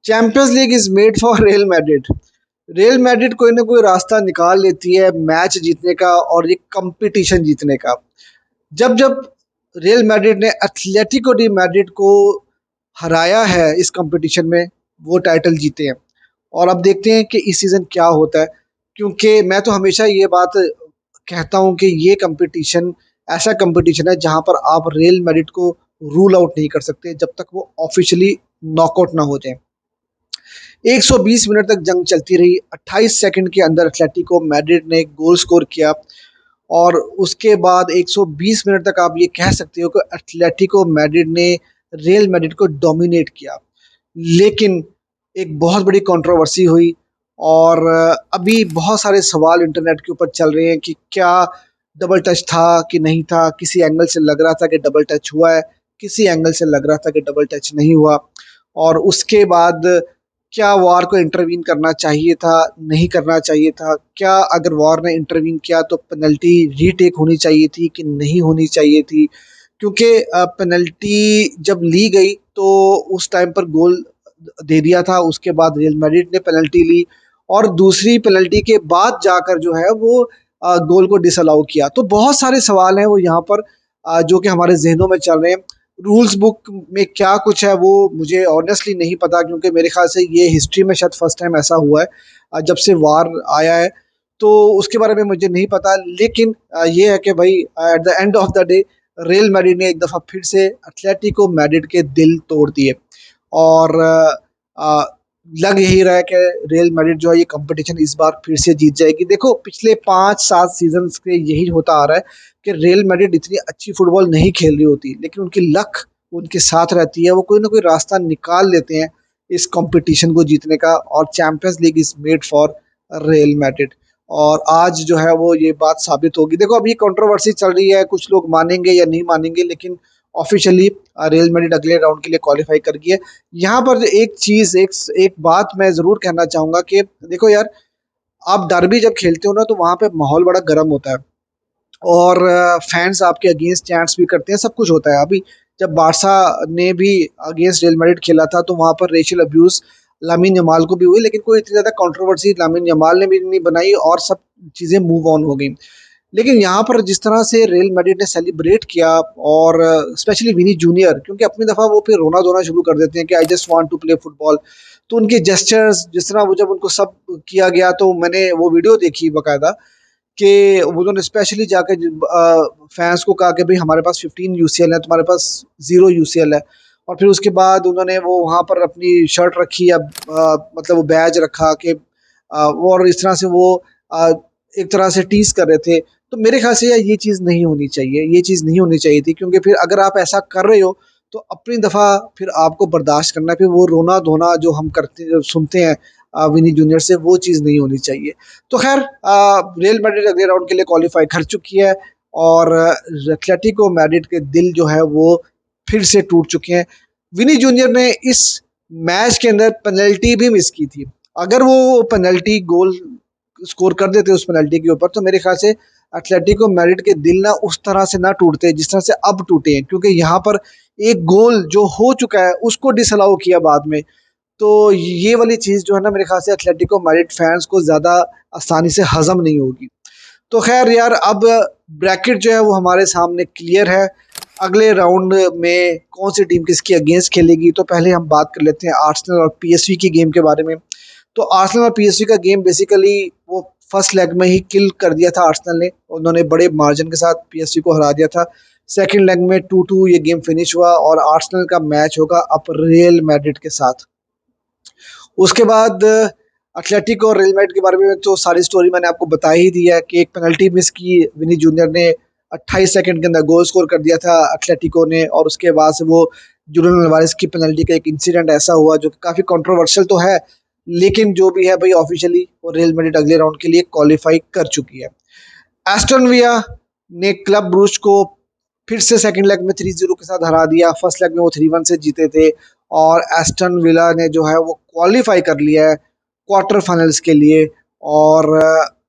Champions league is made for real Madrid. Real Madrid कोई ना कोई रास्ता निकाल लेती है मैच जीतने का और ये कंपटीशन जीतने का। जब जब रियल मैड्रिड ने एथलेटिको डी मैड्रिड को हराया है इस कंपटीशन में, वो टाइटल जीते हैं। और अब देखते हैं कि इस सीजन क्या होता है, क्योंकि मैं तो हमेशा ये बात कहता हूँ कि ये कंपटीशन ऐसा कंपटीशन है जहां पर आप रियल मैड्रिड को रूल आउट नहीं कर सकते जब तक वो ऑफिशियली नॉकआउट ना हो जाए। 120 मिनट तक जंग चलती रही। 28 सेकंड के अंदर एथलेटिको मैड्रिड ने गोल स्कोर किया और उसके बाद 120 मिनट तक आप ये कह सकते हो कि एथलेटिको मैड्रिड ने रियल मैड्रिड को डोमिनेट किया। लेकिन एक बहुत बड़ी कंट्रोवर्सी हुई और अभी बहुत सारे सवाल इंटरनेट के ऊपर चल रहे हैं कि क्या डबल टच था कि नहीं था। किसी एंगल से लग रहा था कि डबल टच हुआ है, किसी एंगल से लग रहा था कि डबल टच नहीं हुआ। और उसके बाद क्या वार को इंटरवीन करना चाहिए था, नहीं करना चाहिए था, क्या अगर वार ने इंटरवीन किया तो पेनल्टी रीटेक होनी चाहिए थी कि नहीं होनी चाहिए थी। क्योंकि पेनल्टी जब ली गई तो उस टाइम पर गोल दे दिया था, उसके बाद रियल मैड्रिड ने पेनल्टी ली और दूसरी पेनल्टी के बाद जाकर जो है वो गोल को डिसअलाउ किया। तो बहुत सारे सवाल हैं वो यहाँ पर जो कि हमारे जहनों में चल रहे हैं। रूल्स बुक में क्या कुछ है वो मुझे ऑनेस्टली नहीं पता, क्योंकि मेरे ख्याल से ये हिस्ट्री में शायद फर्स्ट टाइम ऐसा हुआ है जब से वार आया है। तो उसके बारे में मुझे नहीं पता, लेकिन ये है कि भाई at the end of the day real Madrid ने एक दफ़ा फिर से एथलेटिको मैड्रिड के दिल तोड़ दिए। और लग यही रहा है कि रियल मैड्रिड जो है ये कंपटीशन इस बार फिर से जीत जाएगी। देखो पिछले 5-7 सीजन से यही होता आ रहा है कि रियल मैड्रिड इतनी अच्छी फुटबॉल नहीं खेल रही होती, लेकिन उनकी लक उनके साथ रहती है, वो कोई ना कोई रास्ता निकाल लेते हैं इस कंपटीशन को जीतने का। और champions league is made for real Madrid. और आज जो है वो ये बात साबित होगी। देखो अभी कंट्रोवर्सी चल रही है, कुछ लोग मानेंगे या नहीं मानेंगे, लेकिन ऑफिशियली रियल मैड्रिड अगले राउंड के लिए क्वालिफाई कर गई है। यहाँ पर जो एक चीज एक बात मैं जरूर कहना चाहूंगा कि देखो यार, आप डर्बी जब खेलते हो ना तो वहां पे माहौल बड़ा गर्म होता है और फैंस आपके अगेंस्ट चैंट्स भी करते हैं, सब कुछ होता है। अभी जब बारसा ने भी अगेंस्ट रियल मैड्रिड खेला था तो वहां पर रेशियल अब्यूज लामिन यमाल को भी हुई, लेकिन कोई इतनी ज्यादा कंट्रोवर्सी लामिन यमाल ने भी नहीं बनाई और सब चीजें मूव ऑन हो गई। लेकिन यहाँ पर जिस तरह से रियल मैड्रिड ने सेलिब्रेट किया और स्पेशली विनी जूनियर, क्योंकि अपनी दफ़ा वो फिर रोना धोना शुरू कर देते हैं कि I just want to play football. तो उनके जेस्चर्स जिस तरह वो जब उनको सब किया गया तो मैंने वो वीडियो देखी बाकायदा कि उन्होंने स्पेशली जाकर फैंस को कहा कि भाई हमारे पास 15 यूसीएल है, तुम्हारे पास 0 यूसीएल है। और फिर उसके बाद उन्होंने वो वहाँ पर अपनी शर्ट रखी या मतलब वो बैज रखा कि और इस तरह से वो आ, एक तरह से टीज कर रहे थे। तो मेरे ख्याल से यार ये चीज़ नहीं होनी चाहिए, ये चीज़ नहीं होनी चाहिए थी, क्योंकि फिर अगर आप ऐसा कर रहे हो तो अपनी दफ़ा फिर आपको बर्दाश्त करना है। फिर वो रोना धोना जो हम करते जो सुनते हैं विनी जूनियर से, वो चीज़ नहीं होनी चाहिए। तो खैर रियल मैड्रिड अगले राउंड के लिए क्वालिफाई कर चुकी है और एथलेटिको मैड्रिड के दिल जो है वो फिर से टूट चुके हैं। विनी जूनियर ने इस मैच के अंदर पेनल्टी भी मिस की थी। अगर वो पेनल्टी गोल स्कोर कर देते उस पेनल्टी के ऊपर तो मेरे ख्याल से एथलेटिको मैड्रिड के दिल ना उस तरह से ना टूटते जिस तरह से अब टूटे हैं, क्योंकि यहाँ पर एक गोल जो हो चुका है उसको डिसअलाउ किया बाद में। तो ये वाली चीज़ जो है ना मेरे ख्याल से एथलेटिको मैड्रिड फैंस को ज़्यादा आसानी से हजम नहीं होगी। तो खैर यार, अब ब्रैकेट जो है वो हमारे सामने क्लियर है। अगले राउंड में कौन सी टीम किसके अगेंस्ट खेलेगी, तो पहले हम बात कर लेते हैं आर्सेनल और पीएसवी की गेम के बारे में। तो आर्सेनल और पीएसवी का गेम बेसिकली वो फर्स्ट लेग में ही किल कर दिया था आर्सेनल ने, उन्होंने बड़े मार्जिन के साथ पीएसवी को हरा दिया था। सेकंड लेग में 2-2 ये गेम फिनिश हुआ और आर्सेनल का मैच होगा अब रियल मैड्रिड के साथ। उसके बाद एथलेटिको और रियल मैड्रिड के बारे में तो सारी स्टोरी मैंने आपको बता ही दी है कि एक पेनल्टी मिस की विनी जूनियर ने, 28 सेकंड के अंदर गोल स्कोर कर दिया था एथलेटिको ने। और उसके बाद से वो जुलियन अल्वारेस की पेनल्टी का एक इंसिडेंट ऐसा हुआ जो काफ़ी कंट्रोवर्शियल तो है, लेकिन जो भी है भाई ऑफिशियली वो रियल मैड्रिड अगले राउंड के लिए क्वालिफाई कर चुकी है। एस्टन विला ने क्लब ब्रूज को फिर से सेकंड लेग में 3-0 के साथ हरा दिया। फर्स्ट लेग में वो 3-1 से जीते थे और एस्टन विला ने जो है वो क्वालिफाई कर लिया है क्वार्टर फाइनल्स के लिए। और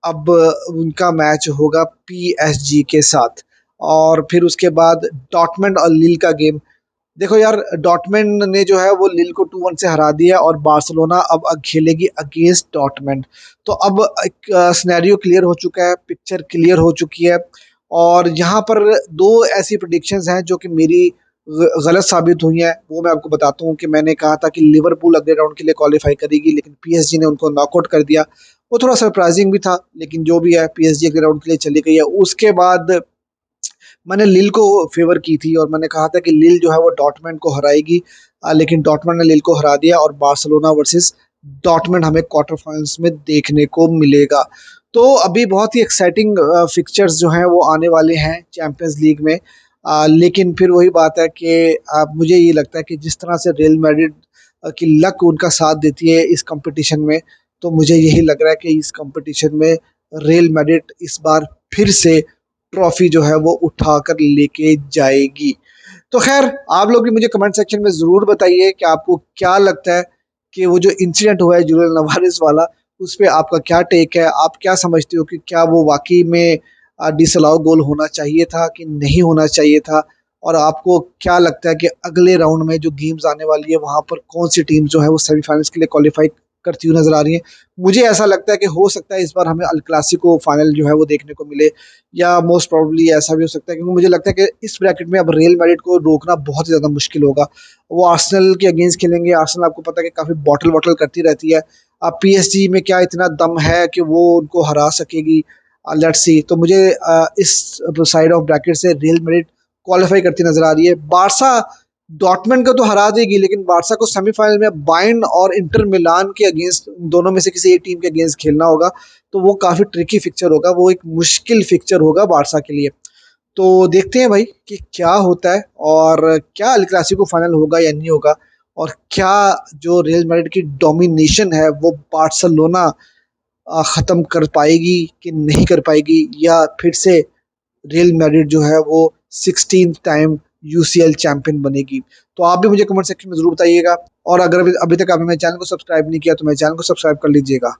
अब उनका मैच होगा पीएसजी के साथ। और फिर उसके बाद डॉर्टमंड और लील का गेम। देखो यार, डॉर्टमुंड ने जो है वो लिल को 2-1 से हरा दिया और बार्सिलोना अब खेलेगी अगेंस्ट डॉर्टमुंड। तो अब एक सिनेरियो क्लियर हो चुका है, पिक्चर क्लियर हो चुकी है। और यहाँ पर दो ऐसी प्रिडिक्शंस हैं जो कि मेरी गलत साबित हुई हैं। वो मैं आपको बताता हूँ कि मैंने कहा था कि लिवरपूल अगले राउंड के लिए क्वालिफाई करेगी, लेकिन पीएसजी ने उनको नॉकआउट कर दिया। वो थोड़ा सरप्राइजिंग भी था, लेकिन जो भी है, पीएसजी अगले राउंड के लिए चली गई है। उसके बाद मैंने लिल को फेवर की थी और मैंने कहा था कि लिल जो है वो डॉर्टमुंड को हराएगी। लेकिन डॉर्टमुंड ने लिल को हरा दिया और बार्सिलोना वर्सेस डॉर्टमुंड हमें क्वार्टर फाइनल्स में देखने को मिलेगा। तो अभी बहुत ही एक्साइटिंग फिक्चर्स जो हैं वो आने वाले हैं चैंपियंस लीग में। लेकिन फिर वही बात है कि मुझे ये लगता है कि जिस तरह से रियल मैड्रिड की लक उनका साथ देती है इस कंपटीशन में, तो मुझे यही लग रहा है कि इस कंपटीशन में रियल मैड्रिड इस बार फिर से ट्रॉफी जो है वो उठाकर लेके जाएगी। तो खैर, आप लोग भी मुझे कमेंट सेक्शन में ज़रूर बताइए कि आपको क्या लगता है कि वो जो इंसिडेंट हुआ है जुलियन नवारेस वाला, उस पे आपका क्या टेक है? आप क्या समझते हो कि क्या वो वाक़ई में डिसअलाउ गोल होना चाहिए था कि नहीं होना चाहिए था? और आपको क्या लगता है कि अगले राउंड में जो गेम्स आने वाली है, वहाँ पर कौन-सी टीम जो है वो सेमीफाइनल्स के लिए क्वालीफाई करती हुई नज़र आ रही है? मुझे ऐसा लगता है कि हो सकता है इस बार हमें अल क्लासिको फाइनल जो है वो देखने को मिले, या मोस्ट प्रोबेबली ऐसा भी हो सकता है, क्योंकि मुझे लगता है कि इस ब्रैकेट में अब रियल मैड्रिड को रोकना बहुत ही ज़्यादा मुश्किल होगा। वो आर्सेनल के अगेंस्ट खेलेंगे। आर्सेनल आपको पता है कि काफ़ी बॉटल-वॉटल करती रहती है। अब पीएसजी में क्या इतना दम है कि वो उनको हरा सकेगी? Let's see. तो मुझे इस साइड ऑफ ब्रैकेट से रियल मैड्रिड क्वालीफाई करती नज़र आ रही है। बार्सा डॉर्टमुंड को तो हरा देगी, लेकिन बार्सा को सेमीफाइनल में बायर्न और इंटर मिलान के अगेंस्ट, दोनों में से किसी एक टीम के अगेंस्ट खेलना होगा। तो वो काफ़ी ट्रिकी फिक्चर होगा, वो एक मुश्किल फिक्चर होगा बार्सा के लिए। तो देखते हैं भाई कि क्या होता है और क्या अल क्लासिको फाइनल होगा या नहीं होगा, और क्या जो रियल मैड्रिड की डोमिनेशन है वो बार्सिलोना ख़त्म कर पाएगी कि नहीं कर पाएगी, या फिर से रियल मैड्रिड जो है वो 16th टाइम यूसीएल चैंपियन बनेगी। तो आप भी मुझे कमेंट सेक्शन में ज़रूर बताइएगा। और अगर अभी अभी तक आपने मेरे चैनल को सब्सक्राइब नहीं किया तो मेरे चैनल को सब्सक्राइब कर लीजिएगा।